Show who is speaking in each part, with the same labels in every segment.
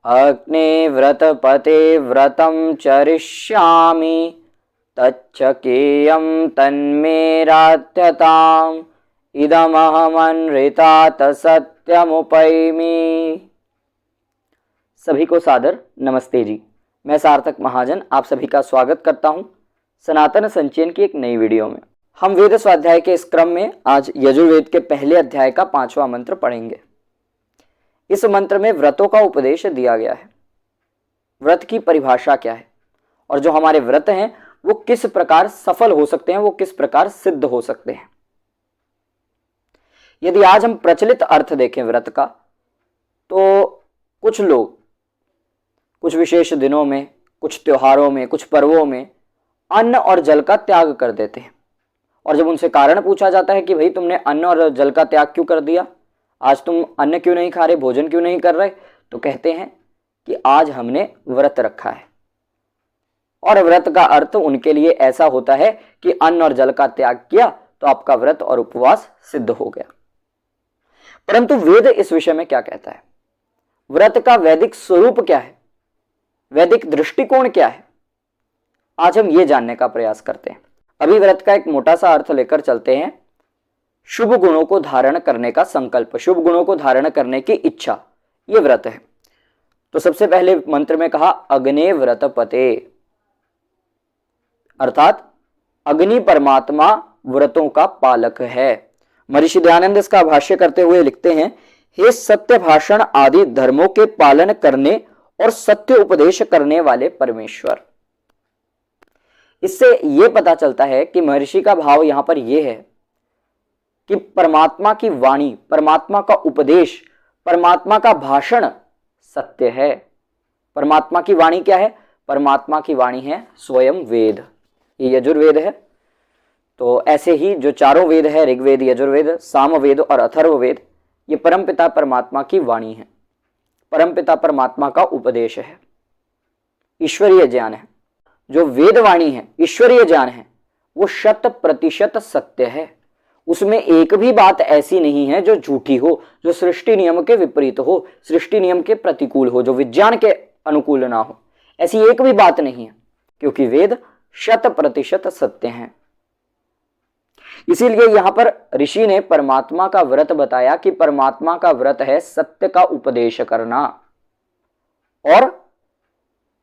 Speaker 1: अग्निव्रतपते व्रतं चरिष्यामि तच्छकेयं तन्मे राध्यताम् इदमहमनृतात सत्यमुपैमि। सभी को सादर नमस्ते जी। मैं सार्थक महाजन आप सभी का स्वागत करता हूं सनातन संचयन की एक नई वीडियो में। हम वेद स्वाध्याय के इस क्रम में आज यजुर्वेद के पहले अध्याय का 5वां मंत्र पढ़ेंगे। इस मंत्र में व्रतों का उपदेश दिया गया है। व्रत की परिभाषा क्या है और जो हमारे व्रत हैं वो किस प्रकार सफल हो सकते हैं, वो किस प्रकार सिद्ध हो सकते हैं। यदि आज हम प्रचलित अर्थ देखें व्रत का, तो कुछ लोग कुछ विशेष दिनों में, कुछ त्योहारों में, कुछ पर्वों में अन्न और जल का त्याग कर देते हैं। और जब उनसे कारण पूछा जाता है कि भाई तुमने अन्न और जल का त्याग क्यों कर दिया, आज तुम अन्न क्यों नहीं खा रहे, भोजन क्यों नहीं कर रहे, तो कहते हैं कि आज हमने व्रत रखा है। और व्रत का अर्थ उनके लिए ऐसा होता है कि अन्न और जल का त्याग किया तो आपका व्रत और उपवास सिद्ध हो गया। परंतु वेद इस विषय में क्या कहता है, व्रत का वैदिक स्वरूप क्या है, वैदिक दृष्टिकोण क्या है, आज हम ये जानने का प्रयास करते हैं। अभी व्रत का एक मोटा सा अर्थ लेकर चलते हैं। शुभ गुणों को धारण करने का संकल्प, शुभ गुणों को धारण करने की इच्छा, ये व्रत है। तो सबसे पहले मंत्र में कहा अग्ने व्रतपते, अर्थात अग्नि परमात्मा व्रतों का पालक है। महर्षि दयानंद इसका भाष्य करते हुए लिखते हैं, हे सत्य भाषण आदि धर्मों के पालन करने और सत्य उपदेश करने वाले परमेश्वर। इससे यह पता चलता है कि महर्षि का भाव यहां पर यह है कि परमात्मा की वाणी, परमात्मा का उपदेश, परमात्मा का भाषण सत्य है। परमात्मा की वाणी क्या है, परमात्मा की वाणी है स्वयं वेद, ये यजुर्वेद है। तो ऐसे ही जो चारों वेद है, ऋग्वेद, यजुर्वेद, सामवेद और अथर्ववेद, ये परमपिता परमात्मा की वाणी है, परमपिता परमात्मा का उपदेश है, ईश्वरीय ज्ञान है। जो वेदवाणी है, ईश्वरीय ज्ञान है, वो 100% सत्य है। उसमें एक भी बात ऐसी नहीं है जो झूठी हो, जो सृष्टि नियम के विपरीत हो, सृष्टि नियम के प्रतिकूल हो, जो विज्ञान के अनुकूल ना हो, ऐसी एक भी बात नहीं है, क्योंकि वेद 100% सत्य हैं। इसीलिए यहां पर ऋषि ने परमात्मा का व्रत बताया कि परमात्मा का व्रत है सत्य का उपदेश करना, और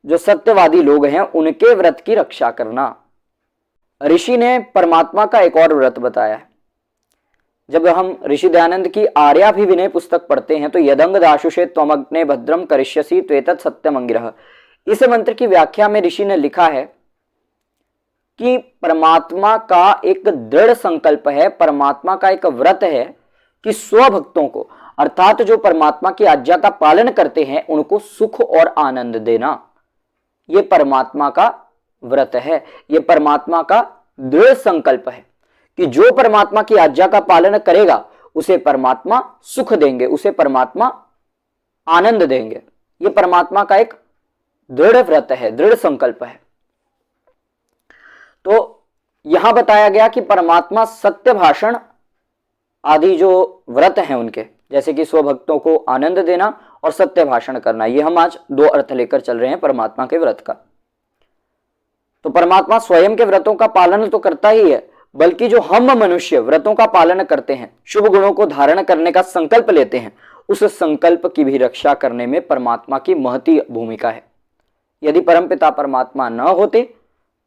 Speaker 1: जो सत्यवादी लोग हैं उनके व्रत की रक्षा करना। ऋषि ने परमात्मा का एक और व्रत बताया है। जब हम ऋषि दयानंद की आर्याभिविनय पुस्तक पढ़ते हैं तो यदंग दाशुषे त्वमग्ने भद्रम करिष्यसि त्वेतत् सत्यमंगिरः, इस मंत्र की व्याख्या में ऋषि ने लिखा है कि परमात्मा का एक दृढ़ संकल्प है, परमात्मा का एक व्रत है कि स्वभक्तों को, अर्थात जो परमात्मा की आज्ञा का पालन करते हैं, उनको सुख और आनंद देना, ये परमात्मा का व्रत है। ये परमात्मा का दृढ़ संकल्प है कि जो परमात्मा की आज्ञा का पालन करेगा उसे परमात्मा सुख देंगे, उसे परमात्मा आनंद देंगे। ये परमात्मा का एक दृढ़ व्रत है, दृढ़ संकल्प है। तो यहां बताया गया कि परमात्मा सत्य भाषण आदि जो व्रत हैं उनके, जैसे कि स्वभक्तों को आनंद देना और सत्य भाषण करना, ये हम आज दो अर्थ लेकर चल रहे हैं परमात्मा के व्रत का। तो परमात्मा स्वयं के व्रतों का पालन तो करता ही है, बल्कि जो हम मनुष्य व्रतों का पालन करते हैं, शुभ गुणों को धारण करने का संकल्प लेते हैं, उस संकल्प की भी रक्षा करने में परमात्मा की महती भूमिका है। यदि परमपिता परमात्मा न होते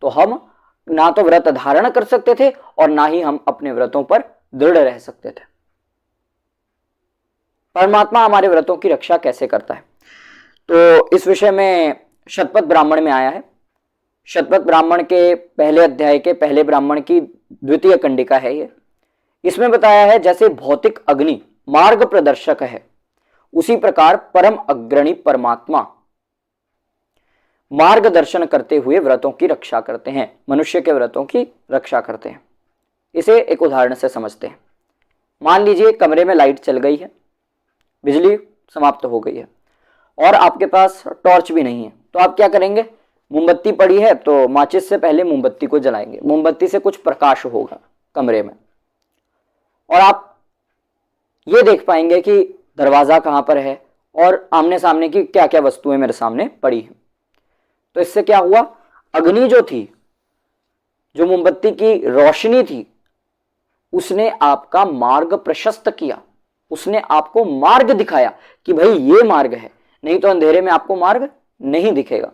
Speaker 1: तो हम ना तो व्रत धारण कर सकते थे और ना ही हम अपने व्रतों पर दृढ़ रह सकते थे। परमात्मा हमारे व्रतों की रक्षा कैसे करता है, तो इस विषय में शतपथ ब्राह्मण में आया है। शतपथ ब्राह्मण के पहले अध्याय के पहले ब्राह्मण की द्वितीय कंडिका है ये। इसमें बताया है जैसे भौतिक अग्नि मार्ग प्रदर्शक है, उसी प्रकार परम अग्रणी परमात्मा मार्गदर्शन करते हुए व्रतों की रक्षा करते हैं, मनुष्य के व्रतों की रक्षा करते हैं। इसे एक उदाहरण से समझते हैं। मान लीजिए कमरे में लाइट चल गई है, बिजली समाप्त हो गई है और आपके पास टॉर्च भी नहीं है, तो आप क्या करेंगे, मोमबत्ती पड़ी है तो माचिस से पहले मोमबत्ती को जलाएंगे, मोमबत्ती से कुछ प्रकाश होगा कमरे में और आप ये देख पाएंगे कि दरवाजा कहाँ पर है और आमने सामने की क्या क्या वस्तुएं मेरे सामने पड़ी हैं। तो इससे क्या हुआ, अग्नि जो थी, जो मोमबत्ती की रोशनी थी, उसने आपका मार्ग प्रशस्त किया, उसने आपको मार्ग दिखाया कि भाई ये मार्ग है, नहीं तो अंधेरे में आपको मार्ग नहीं दिखेगा।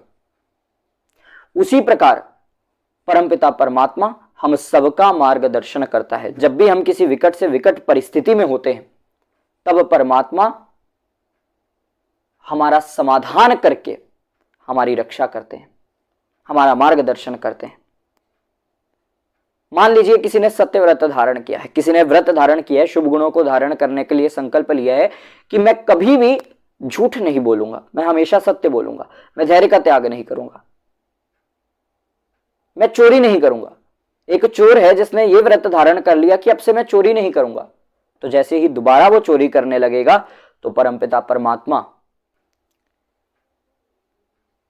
Speaker 1: उसी प्रकार परमपिता परमात्मा हम सबका मार्गदर्शन करता है। जब भी हम किसी विकट से विकट परिस्थिति में होते हैं, तब परमात्मा हमारा समाधान करके हमारी रक्षा करते हैं, हमारा मार्गदर्शन करते हैं। मान लीजिए किसी ने सत्य व्रत धारण किया है, किसी ने व्रत धारण किया है, शुभ गुणों को धारण करने के लिए संकल्प लिया है कि मैं कभी भी झूठ नहीं बोलूंगा, मैं हमेशा सत्य बोलूंगा, मैं धैर्य का त्याग नहीं करूंगा, मैं चोरी नहीं करूंगा। एक चोर है जिसने ये व्रत धारण कर लिया कि अब से मैं चोरी नहीं करूंगा, तो जैसे ही दोबारा वो चोरी करने लगेगा तो परमपिता परमात्मा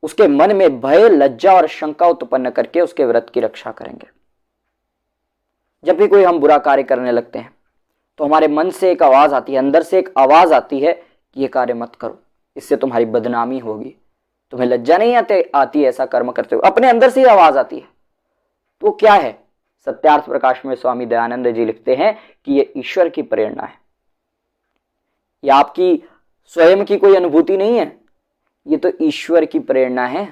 Speaker 1: उसके मन में भय, लज्जा और शंका उत्पन्न करके उसके व्रत की रक्षा करेंगे। जब भी कोई हम बुरा कार्य करने लगते हैं तो हमारे मन से एक आवाज आती है, अंदर से एक आवाज आती है कि ये कार्य मत करो, इससे तुम्हारी बदनामी होगी, तुम्हें लज्जा नहीं आती ऐसा कर्म करते हो, अपने अंदर से ही आवाज आती है। तो क्या है, सत्यार्थ प्रकाश में स्वामी दयानंद जी लिखते हैं कि ये ईश्वर की प्रेरणा है, ये आपकी स्वयं की कोई अनुभूति नहीं है, ये तो ईश्वर की प्रेरणा है।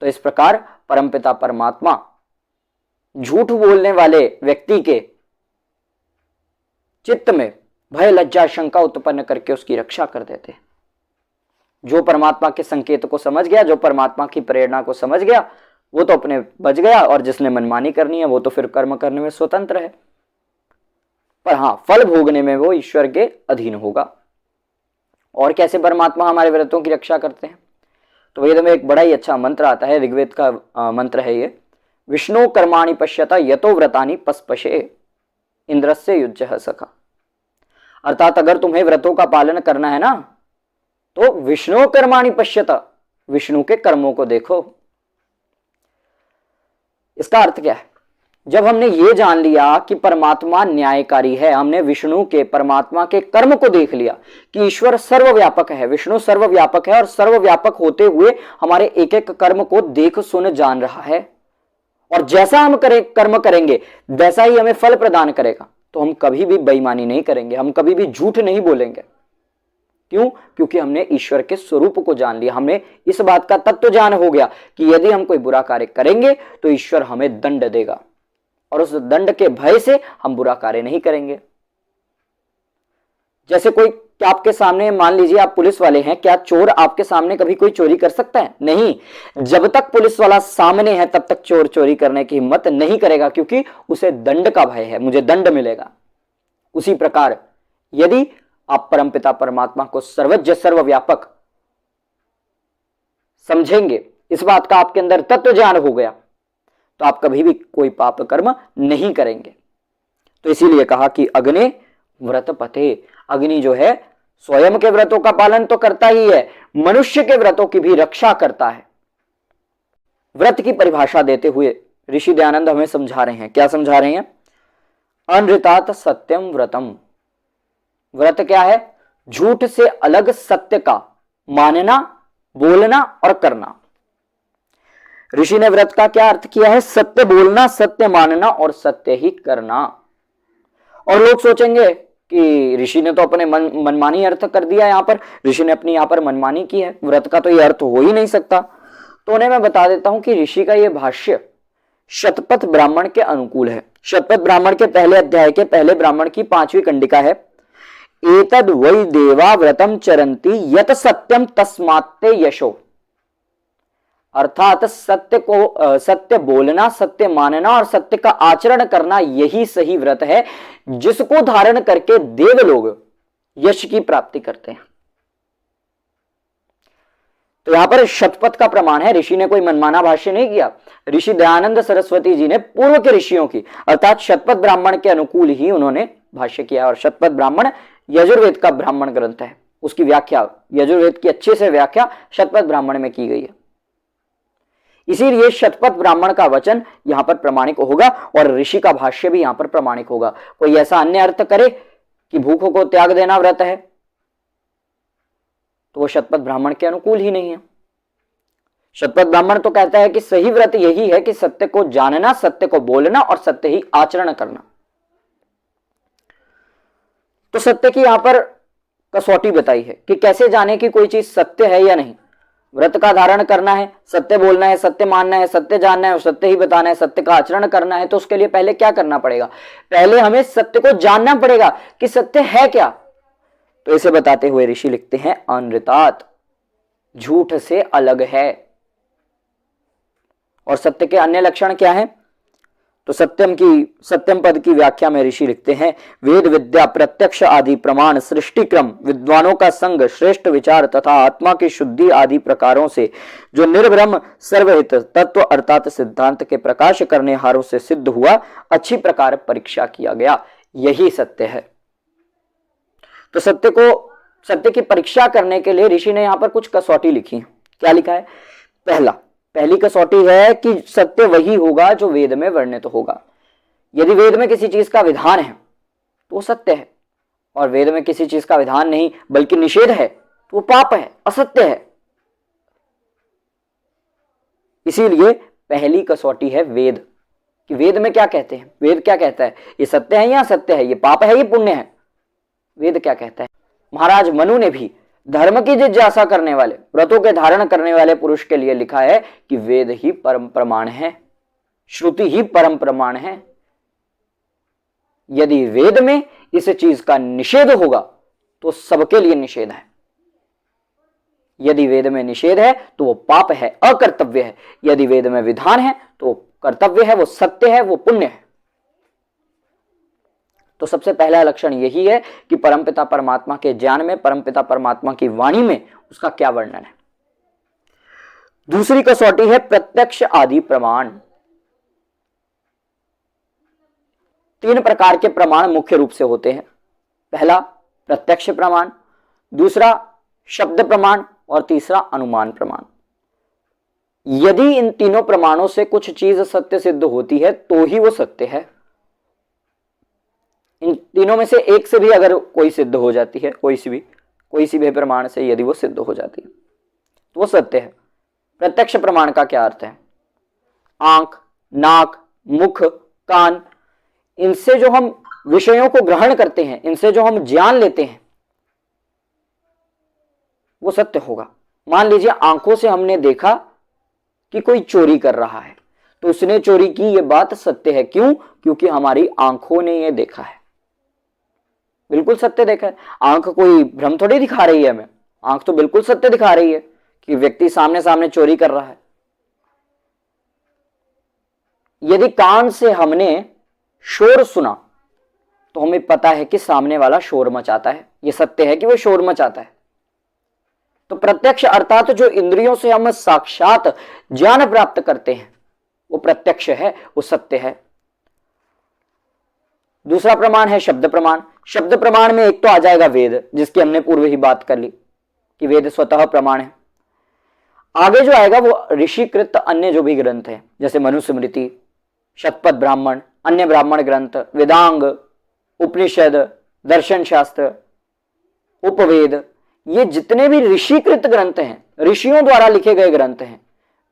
Speaker 1: तो इस प्रकार परमपिता परमात्मा झूठ बोलने वाले व्यक्ति के चित्त में भय, लज्जा, शंका उत्पन्न करके उसकी रक्षा कर देते हैं। जो परमात्मा के संकेत को समझ गया, जो परमात्मा की प्रेरणा को समझ गया, वो तो अपने बच गया, और जिसने मनमानी करनी है वो तो फिर कर्म करने में स्वतंत्र है, पर हां फल भोगने में वो ईश्वर के अधीन होगा। और कैसे परमात्मा हमारे व्रतों की रक्षा करते हैं, तो वेद में एक बड़ा ही अच्छा मंत्र आता है, ऋग्वेद का मंत्र है ये, विष्णु कर्माणि पश्यता यतो व्रतानि पस्पशे इंद्रस्य युज्यः सखा। अर्थात अगर तुम्हें व्रतों का पालन करना है ना, तो विष्णु कर्माणि पश्यता, विष्णु के कर्मों को देखो। इसका अर्थ क्या है, जब हमने ये जान लिया कि परमात्मा न्यायकारी है, हमने विष्णु के, परमात्मा के कर्म को देख लिया कि ईश्वर सर्वव्यापक है, विष्णु सर्वव्यापक है, और सर्वव्यापक होते हुए हमारे एक एक कर्म को देख सुन जान रहा है, और जैसा हम कर्म करेंगे वैसा ही हमें फल प्रदान करेगा, तो हम कभी भी बेईमानी नहीं करेंगे, हम कभी भी झूठ नहीं बोलेंगे। क्यों? क्योंकि हमने ईश्वर के स्वरूप को जान लिया, हमें इस बात का तत्व ज्ञान हो गया कि यदि हम कोई बुरा कार्य करेंगे तो ईश्वर हमें दंड देगा, और उस दंड के भय से हम बुरा कार्य नहीं करेंगे। जैसे कोई आपके सामने, मान लीजिए आप पुलिस वाले हैं, क्या चोर आपके सामने कभी कोई चोरी कर सकता है? नहीं। जब तक पुलिस वाला सामने है तब तक चोर चोरी करने की हिम्मत नहीं करेगा, क्योंकि उसे दंड का भय है, मुझे दंड मिलेगा। उसी प्रकार यदि आप परमपिता परमात्मा को सर्वज्ञ सर्वव्यापक समझेंगे, इस बात का आपके अंदर तत्व ज्ञान हो गया, तो आप कभी भी कोई पाप कर्म नहीं करेंगे। तो इसीलिए कहा कि अग्नि व्रत पते, अग्नि जो है स्वयं के व्रतों का पालन तो करता ही है, मनुष्य के व्रतों की भी रक्षा करता है। व्रत की परिभाषा देते हुए ऋषि दयानंद हमें समझा रहे हैं, क्या समझा रहे हैं? अनृतात सत्यम व्रतम। व्रत क्या है? झूठ से अलग सत्य का मानना, बोलना और करना। ऋषि ने व्रत का क्या अर्थ किया है? सत्य बोलना, सत्य मानना और सत्य ही करना। और लोग सोचेंगे कि ऋषि ने तो अपने मनमानी अर्थ कर दिया, यहां पर ऋषि ने अपनी यहां पर मनमानी की है, व्रत का तो यह अर्थ हो ही नहीं सकता। तो उन्हें मैं बता देता हूं कि ऋषि का यह भाष्य शतपथ ब्राह्मण के अनुकूल है। शतपथ ब्राह्मण के पहले अध्याय के पहले ब्राह्मण की 5वीं कंडिका है, एतद वै देवा व्रतम चरंती यत सत्यम तस्मात्ते यशो। अर्थात सत्य को, सत्य बोलना, सत्य मानना और सत्य का आचरण करना, यही सही व्रत है जिसको धारण करके देव लोग यश की प्राप्ति करते हैं। तो यहां पर शतपथ का प्रमाण है, ऋषि ने कोई मनमाना भाष्य नहीं किया। ऋषि दयानंद सरस्वती जी ने पूर्व के ऋषियों की, अर्थात शतपथ ब्राह्मण के अनुकूल ही उन्होंने भाष्य किया। और शतपथ ब्राह्मण यजुर्वेद का ब्राह्मण ग्रंथ है, उसकी व्याख्या, यजुर्वेद की अच्छे से व्याख्या शतपथ ब्राह्मण में की गई है। इसीलिए शतपथ ब्राह्मण का वचन यहां पर प्रमाणिक होगा और ऋषि का भाष्य भी यहां पर प्रमाणिक होगा। कोई ऐसा अन्य अर्थ करे कि भूख को त्याग देना व्रत है, तो वो शतपथ ब्राह्मण के अनुकूल ही नहीं है। शतपथ ब्राह्मण तो कहता है कि सही व्रत यही है कि सत्य को जानना, सत्य को बोलना और सत्य ही आचरण करना। तो सत्य की यहां पर कसौटी बताई है कि कैसे जाने कि कोई चीज सत्य है या नहीं। व्रत का धारण करना है, सत्य बोलना है, सत्य मानना है, सत्य जानना है और सत्य ही बताना है, सत्य का आचरण करना है, तो उसके लिए पहले क्या करना पड़ेगा? पहले हमें सत्य को जानना पड़ेगा कि सत्य है क्या। तो इसे बताते हुए ऋषि लिखते हैं अनृतात, झूठ से अलग है। और सत्य के अन्य लक्षण क्या है? तो सत्यम पद की व्याख्या में ऋषि लिखते हैं वेद विद्या प्रत्यक्ष आदि प्रमाण सृष्टि क्रम विद्वानों का संग श्रेष्ठ विचार तथा आत्मा की शुद्धि आदि प्रकारों से जो निर्भ्रम सर्वहित तत्व अर्थात सिद्धांत के प्रकाश करने हारों से सिद्ध हुआ, अच्छी प्रकार परीक्षा किया गया, यही सत्य है। तो सत्य की परीक्षा करने के लिए ऋषि ने यहां पर कुछ कसौटी लिखी है। क्या लिखा है? पहली कसौटी है कि सत्य वही होगा जो वेद में वर्णित होगा। यदि वेद में किसी चीज का विधान है तो वो सत्य है, और वेद में किसी चीज का विधान नहीं बल्कि निषेध है तो वो पाप है, असत्य है। इसीलिए पहली कसौटी है वेद, कि वेद में क्या कहते हैं, वेद क्या कहता है, ये सत्य है या असत्य है, ये पाप है ये पुण्य है, वेद क्या कहता है। महाराज मनु ने भी धर्म की जिज्ञासा करने वाले, व्रतों के धारण करने वाले पुरुष के लिए लिखा है कि वेद ही परम प्रमाण है, श्रुति ही परम प्रमाण है। यदि वेद में इस चीज का निषेध होगा तो सबके लिए निषेध है। यदि वेद में निषेध है तो वो पाप है, अकर्तव्य है। यदि वेद में विधान है तो कर्तव्य है, वो सत्य है, वो पुण्य है। तो सबसे पहला लक्षण यही है कि परमपिता परमात्मा के ज्ञान में, परमपिता परमात्मा की वाणी में उसका क्या वर्णन है। दूसरी कसौटी है प्रत्यक्ष आदि प्रमाण। 3 प्रकार के प्रमाण मुख्य रूप से होते हैं। पहला प्रत्यक्ष प्रमाण, दूसरा शब्द प्रमाण और तीसरा अनुमान प्रमाण। यदि इन तीनों प्रमाणों से कुछ चीज सत्य सिद्ध होती है तो ही वो सत्य है। इन तीनों में से एक से भी अगर कोई सिद्ध हो जाती है, कोई सी भी प्रमाण से यदि वो सिद्ध हो जाती है तो वो सत्य है। प्रत्यक्ष प्रमाण का क्या अर्थ है? आंख, नाक, मुख, कान, इनसे जो हम विषयों को ग्रहण करते हैं, इनसे जो हम ज्ञान लेते हैं, वो सत्य होगा। मान लीजिए आंखों से हमने देखा कि कोई चोरी कर रहा है, तो उसने चोरी की, ये बात सत्य है। क्यों? क्योंकि हमारी आंखों ने ये देखा है, बिल्कुल सत्य देखा है। आंख कोई भ्रम थोड़ी दिखा रही है हमें, आंख तो बिल्कुल सत्य दिखा रही है कि व्यक्ति सामने सामने चोरी कर रहा है। यदि कान से हमने शोर सुना तो हमें पता है कि सामने वाला शोर मचाता है, यह सत्य है कि वह शोर मचाता है। तो प्रत्यक्ष अर्थात जो इंद्रियों से हम साक्षात ज्ञान प्राप्त करते हैं वो प्रत्यक्ष है, वो सत्य है। दूसरा प्रमाण है शब्द प्रमाण। शब्द प्रमाण में एक तो आ जाएगा वेद, जिसकी हमने पूर्व ही बात कर ली कि वेद स्वतः प्रमाण है। आगे जो आएगा वो ऋषिकृत अन्य जो भी ग्रंथ है, जैसे मनुस्मृति, शतपथ ब्राह्मण, अन्य ब्राह्मण ग्रंथ, वेदांग, उपनिषद, दर्शन शास्त्र, उपवेद, ये जितने भी ऋषिकृत ग्रंथ हैं, ऋषियों द्वारा लिखे गए ग्रंथ हैं,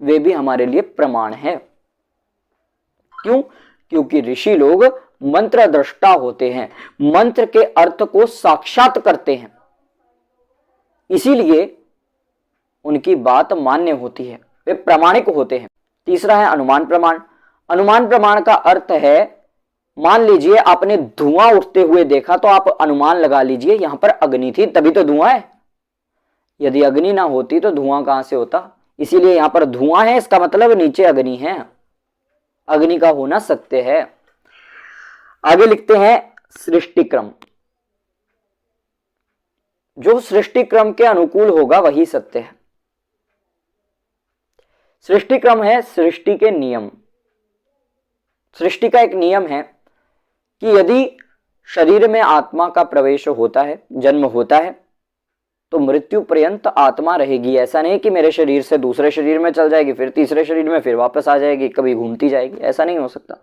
Speaker 1: वे भी हमारे लिए प्रमाण है। क्यों? क्योंकि ऋषि लोग मंत्र दृष्टा होते हैं, मंत्र के अर्थ को साक्षात करते हैं, इसीलिए उनकी बात मान्य होती है, वे प्रामाणिक होते हैं। तीसरा है अनुमान प्रमाण। अनुमान प्रमाण का अर्थ है, मान लीजिए आपने धुआं उठते हुए देखा तो आप अनुमान लगा लीजिए यहां पर अग्नि थी तभी तो धुआं है। यदि अग्नि ना होती तो धुआं कहां से होता? इसीलिए यहां पर धुआं है, इसका मतलब नीचे अग्नि है, अग्नि का होना सत्य है। आगे लिखते हैं सृष्टि क्रम। जो सृष्टि क्रम के अनुकूल होगा वही सत्य है। सृष्टि क्रम है सृष्टि के नियम। सृष्टि का एक नियम है कि यदि शरीर में आत्मा का प्रवेश होता है, जन्म होता है, तो मृत्यु पर्यंत आत्मा रहेगी। ऐसा नहीं कि मेरे शरीर से दूसरे शरीर में चल जाएगी, फिर तीसरे शरीर में, फिर वापस आ जाएगी, कभी घूमती जाएगी, ऐसा नहीं हो सकता।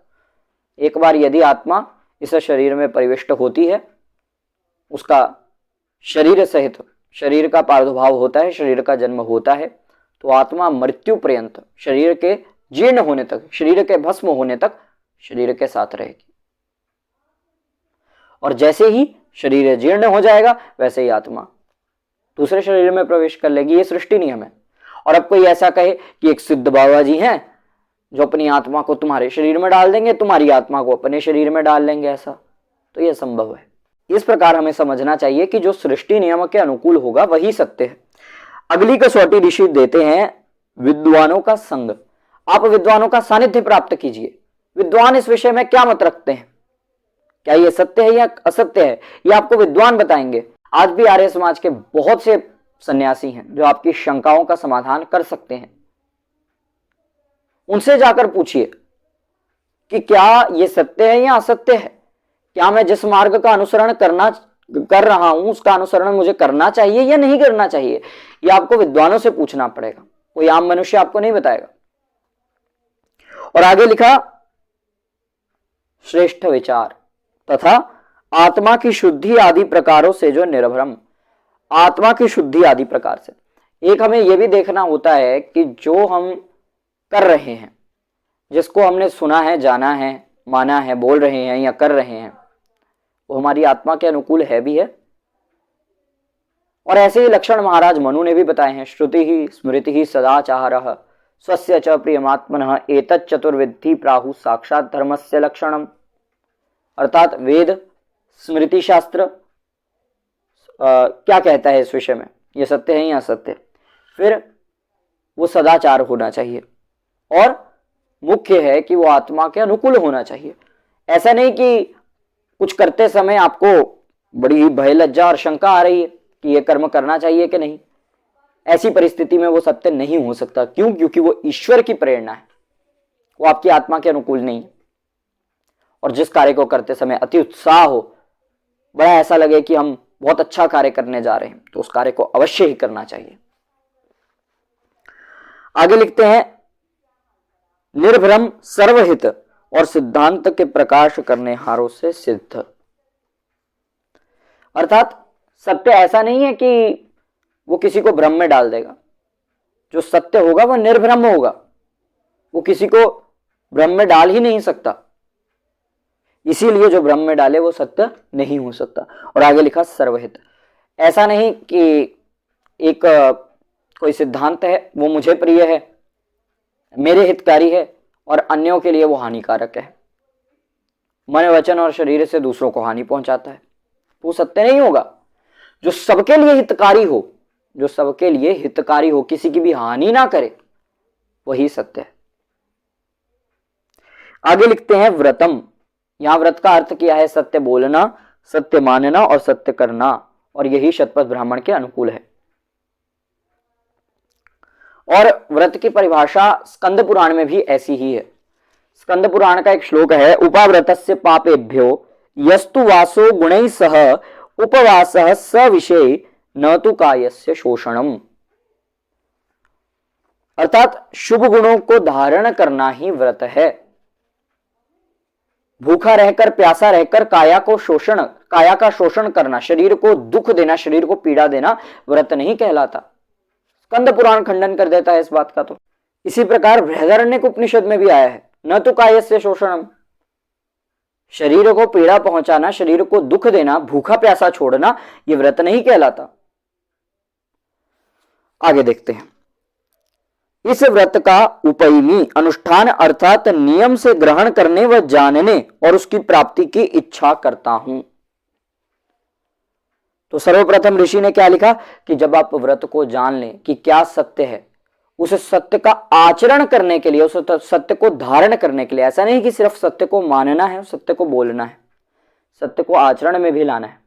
Speaker 1: एक बार यदि आत्मा इस शरीर में प्रविष्ट होती है उसका शरीर सहित शरीर का प्रादुर्भाव होता है, शरीर का जन्म होता है, तो आत्मा मृत्यु पर्यंत शरीर के जीर्ण होने तक, शरीर के भस्म होने तक शरीर के साथ रहेगी। और जैसे ही शरीर जीर्ण हो जाएगा वैसे ही आत्मा दूसरे शरीर में प्रवेश कर लेगी। ये सृष्टि नियम है। और अब कोई ऐसा कहे कि एक सिद्ध बाबा जी हैं जो अपनी आत्मा को तुम्हारे शरीर में डाल देंगे, तुम्हारी आत्मा को अपने शरीर में डाल लेंगे, ऐसा तो यह संभव है। इस प्रकार हमें समझना चाहिए कि जो सृष्टि नियम के अनुकूल होगा वही सत्य है। अगली कसौटी ऋषि देते हैं विद्वानों का संग। आप विद्वानों का सानिध्य प्राप्त कीजिए। विद्वान इस विषय में क्या मत रखते हैं, क्या ये सत्य है या असत्य है, ये आपको विद्वान बताएंगे। आज भी आर्य समाज के बहुत से सन्यासी हैं जो आपकी शंकाओं का समाधान कर सकते हैं। उनसे जाकर पूछिए कि क्या ये सत्य है या असत्य है, क्या मैं जिस मार्ग का अनुसरण कर रहा हूं उसका अनुसरण मुझे करना चाहिए या नहीं करना चाहिए। यह आपको विद्वानों से पूछना पड़ेगा, कोई आम मनुष्य आपको नहीं बताएगा। और आगे लिखा श्रेष्ठ विचार तथा आत्मा की शुद्धि आदि प्रकारों से जो निर्भरम, आत्मा की शुद्धि आदि प्रकार से एक हमें यह भी देखना होता है कि जो हम कर रहे हैं, जिसको हमने सुना है, जाना है, माना है, बोल रहे हैं या कर रहे हैं, वो हमारी आत्मा के अनुकूल है भी है। और ऐसे ही लक्षण महाराज मनु ने भी बताए हैं। श्रुति ही स्मृति ही सदाचारः स्वस्य च प्रियमात्मनः एतत् चतुर्विद्धि प्राहु साक्षात धर्मस्य लक्षणम। अर्थात वेद, स्मृति शास्त्र क्या कहता है इस विषय में, ये सत्य है या असत्य। फिर वो सदाचार होना चाहिए और मुख्य है कि वो आत्मा के अनुकूल होना चाहिए। ऐसा नहीं कि कुछ करते समय आपको बड़ी भय, लज्जा और शंका आ रही है कि ये कर्म करना चाहिए कि नहीं। ऐसी परिस्थिति में वो सत्य नहीं हो सकता। क्यों? क्योंकि वो ईश्वर की प्रेरणा है, वो आपकी आत्मा के अनुकूल नहीं है। और जिस कार्य को करते समय अति उत्साह हो, बड़ा ऐसा लगे कि हम बहुत अच्छा कार्य करने जा रहे हैं, तो उस कार्य को अवश्य ही करना चाहिए। आगे लिखते हैं निर्भ्रम सर्वहित और सिद्धांत के प्रकाश करने हारों से सिद्ध। अर्थात सत्य ऐसा नहीं है कि वो किसी को भ्रम में डाल देगा। जो सत्य होगा वह निर्भ्रम होगा, वो किसी को भ्रम में डाल ही नहीं सकता। इसीलिए जो भ्रम में डाले वो सत्य नहीं हो सकता। और आगे लिखा सर्वहित। ऐसा नहीं कि एक कोई सिद्धांत है वो मुझे प्रिय है, मेरे हितकारी है और अन्यों के लिए वो हानिकारक है, मन वचन और शरीर से दूसरों को हानि पहुंचाता है, वो सत्य नहीं होगा। जो सबके लिए हितकारी हो, जो सबके लिए हितकारी हो, किसी की भी हानि ना करे, वही सत्य है। आगे लिखते हैं व्रतम। यहां व्रत का अर्थ किया है सत्य बोलना, सत्य मानना और सत्य करना, और यही शतपथ ब्राह्मण के अनुकूल है। और व्रत की परिभाषा स्कंद पुराण में भी ऐसी ही है। स्कंद पुराण का एक श्लोक है, उपाव्रतस्य पापेभ्यो यस्तु वासो गुणैः सह उपवासः सविषय न तु कायस्य शोषणम। अर्थात शुभ गुणों को धारण करना ही व्रत है। भूखा रहकर, प्यासा रहकर काया का शोषण करना, शरीर को दुख देना, शरीर को पीड़ा देना व्रत नहीं कहलाता। स्कंद पुराण खंडन कर देता है इस बात का। तो इसी प्रकार बृहदारण्यक उपनिषद में भी आया है, न तो कायस्य शोषणम, शरीर को पीड़ा पहुंचाना, शरीर को दुख देना, भूखा प्यासा छोड़ना, यह व्रत नहीं कहलाता। आगे देखते हैं। इस व्रत का उपयमी अनुष्ठान अर्थात नियम से ग्रहण करने व जानने और उसकी प्राप्ति की इच्छा करता हूं। तो सर्वप्रथम ऋषि ने क्या लिखा कि जब आप व्रत को जान लें कि क्या सत्य है, उस सत्य का आचरण करने के लिए, उस सत्य को धारण करने के लिए, ऐसा नहीं कि सिर्फ सत्य को मानना है, सत्य को बोलना है, सत्य को आचरण में भी लाना है,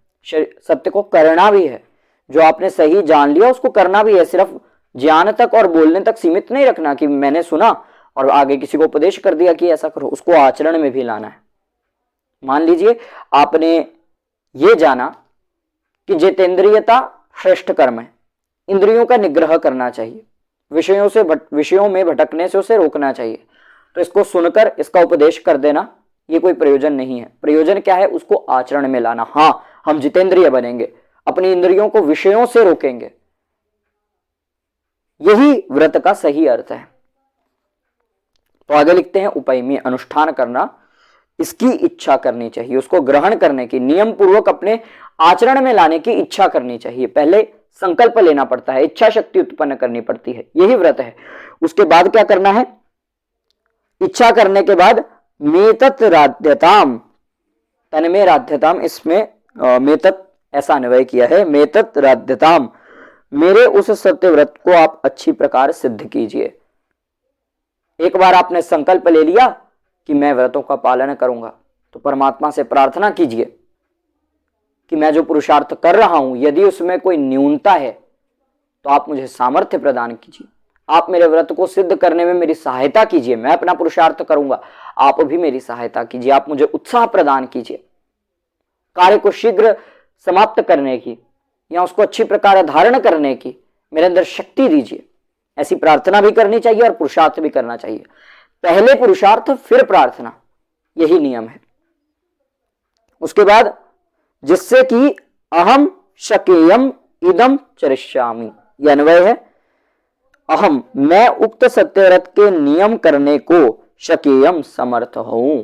Speaker 1: सत्य को करना भी है। जो आपने सही जान लिया उसको करना भी है। सिर्फ ज्ञान तक और बोलने तक सीमित नहीं रखना कि मैंने सुना और आगे किसी को उपदेश कर दिया कि ऐसा करो, उसको आचरण में भी लाना है। मान लीजिए आपने ये जाना कि जितेंद्रियता श्रेष्ठ कर्म है, इंद्रियों का निग्रह करना चाहिए, विषयों में भटकने से उसे रोकना चाहिए, तो इसको सुनकर इसका उपदेश कर देना ये कोई प्रयोजन नहीं है। प्रयोजन क्या है? उसको आचरण में लाना। हाँ, हम जितेंद्रिय बनेंगे, अपनी इंद्रियों को विषयों से रोकेंगे। यही व्रत का सही अर्थ है। तो आगे लिखते हैं, उपयमी अनुष्ठान करना, इसकी इच्छा करनी चाहिए, उसको ग्रहण करने की, नियम पूर्वक अपने आचरण में लाने की इच्छा करनी चाहिए। पहले संकल्प लेना पड़ता है, इच्छा शक्ति उत्पन्न करनी पड़ती है, यही व्रत है। उसके बाद क्या करना है, इच्छा करने के बाद मेतत राध्यताम, तन्मे राध्यताम, इसमें मेतत ऐसा अन्वय किया है, मेतत राध्यताम, मेरे उस सत्य व्रत को आप अच्छी प्रकार सिद्ध कीजिए। एक बार आपने संकल्प ले लिया कि मैं व्रतों का पालन करूंगा, तो परमात्मा से प्रार्थना कीजिए कि मैं जो पुरुषार्थ कर रहा हूं, यदि उसमें कोई न्यूनता है तो आप मुझे सामर्थ्य प्रदान कीजिए, आप मेरे व्रत को सिद्ध करने में मेरी सहायता कीजिए। मैं अपना पुरुषार्थ करूंगा, आप भी मेरी सहायता कीजिए, आप मुझे उत्साह प्रदान कीजिए कार्य को शीघ्र समाप्त करने की या उसको अच्छी प्रकार धारण करने की, मेरे अंदर शक्ति दीजिए। ऐसी प्रार्थना भी करनी चाहिए और पुरुषार्थ भी करना चाहिए। पहले पुरुषार्थ फिर प्रार्थना, यही नियम है। उसके बाद, जिससे कि अहम शकेयम इदम चरिष्यामि, यह अन्वय है, अहम, मैं उक्त सत्यव्रत के नियम करने को शकेयम समर्थ हूं।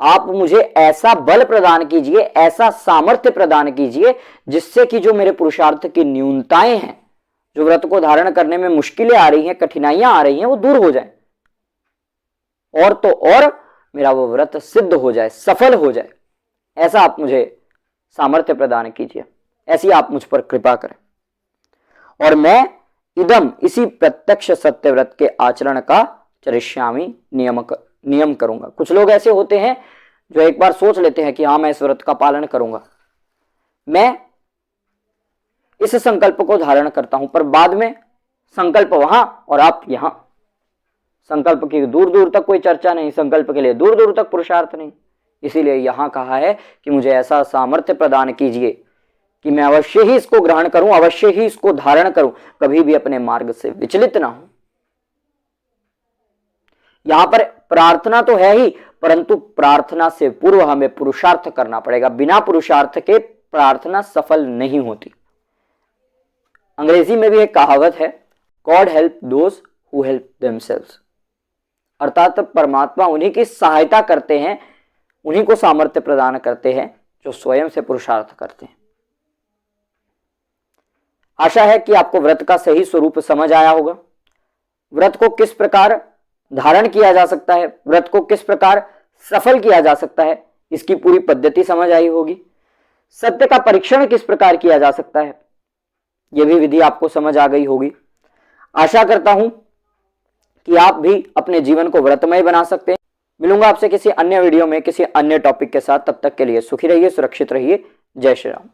Speaker 1: आप मुझे ऐसा बल प्रदान कीजिए, ऐसा सामर्थ्य प्रदान कीजिए, जिससे कि जो मेरे पुरुषार्थ की न्यूनताएं हैं, जो व्रत को धारण करने में मुश्किलें आ रही हैं, कठिनाइयां आ रही हैं, वो दूर हो जाए, और तो और मेरा वो व्रत सिद्ध हो जाए, सफल हो जाए। ऐसा आप मुझे सामर्थ्य प्रदान कीजिए, ऐसी आप मुझ पर कृपा करें, और मैं इदम, इसी प्रत्यक्ष सत्यव्रत के आचरण का चरिष्यामि, नियम करूंगा। कुछ लोग ऐसे होते हैं जो एक बार सोच लेते हैं कि हाँ मैं इस व्रत का पालन करूंगा, मैं इस संकल्प को धारण करता हूं, पर बाद में संकल्प वहां और आप यहां, संकल्प की दूर दूर तक कोई चर्चा नहीं, संकल्प के लिए दूर दूर तक पुरुषार्थ नहीं। इसीलिए यहां कहा है कि मुझे ऐसा सामर्थ्य प्रदान कीजिए कि मैं अवश्य ही इसको ग्रहण करूं, अवश्य ही इसको धारण करूं, कभी भी अपने मार्ग से विचलित ना हूं। यहां पर प्रार्थना तो है ही, परंतु प्रार्थना से पूर्व हमें पुरुषार्थ करना पड़ेगा। बिना पुरुषार्थ के प्रार्थना सफल नहीं होती। अंग्रेजी में भी एक कहावत है, God help those who help themselves, अर्थात परमात्मा उन्हीं की सहायता करते हैं, उन्हीं को सामर्थ्य प्रदान करते हैं जो स्वयं से पुरुषार्थ करते हैं। आशा है कि आपको व्रत का सही स्वरूप समझ आया होगा। व्रत को किस प्रकार धारण किया जा सकता है, व्रत को किस प्रकार सफल किया जा सकता है, इसकी पूरी पद्धति समझ आई होगी। सत्य का परीक्षण किस प्रकार किया जा सकता है, यह भी विधि आपको समझ आ गई होगी। आशा करता हूं कि आप भी अपने जीवन को व्रतमय बना सकते हैं। मिलूंगा आपसे किसी अन्य वीडियो में किसी अन्य टॉपिक के साथ, तब तक के लिए सुखी रहिए, सुरक्षित रहिए। जय श्री राम।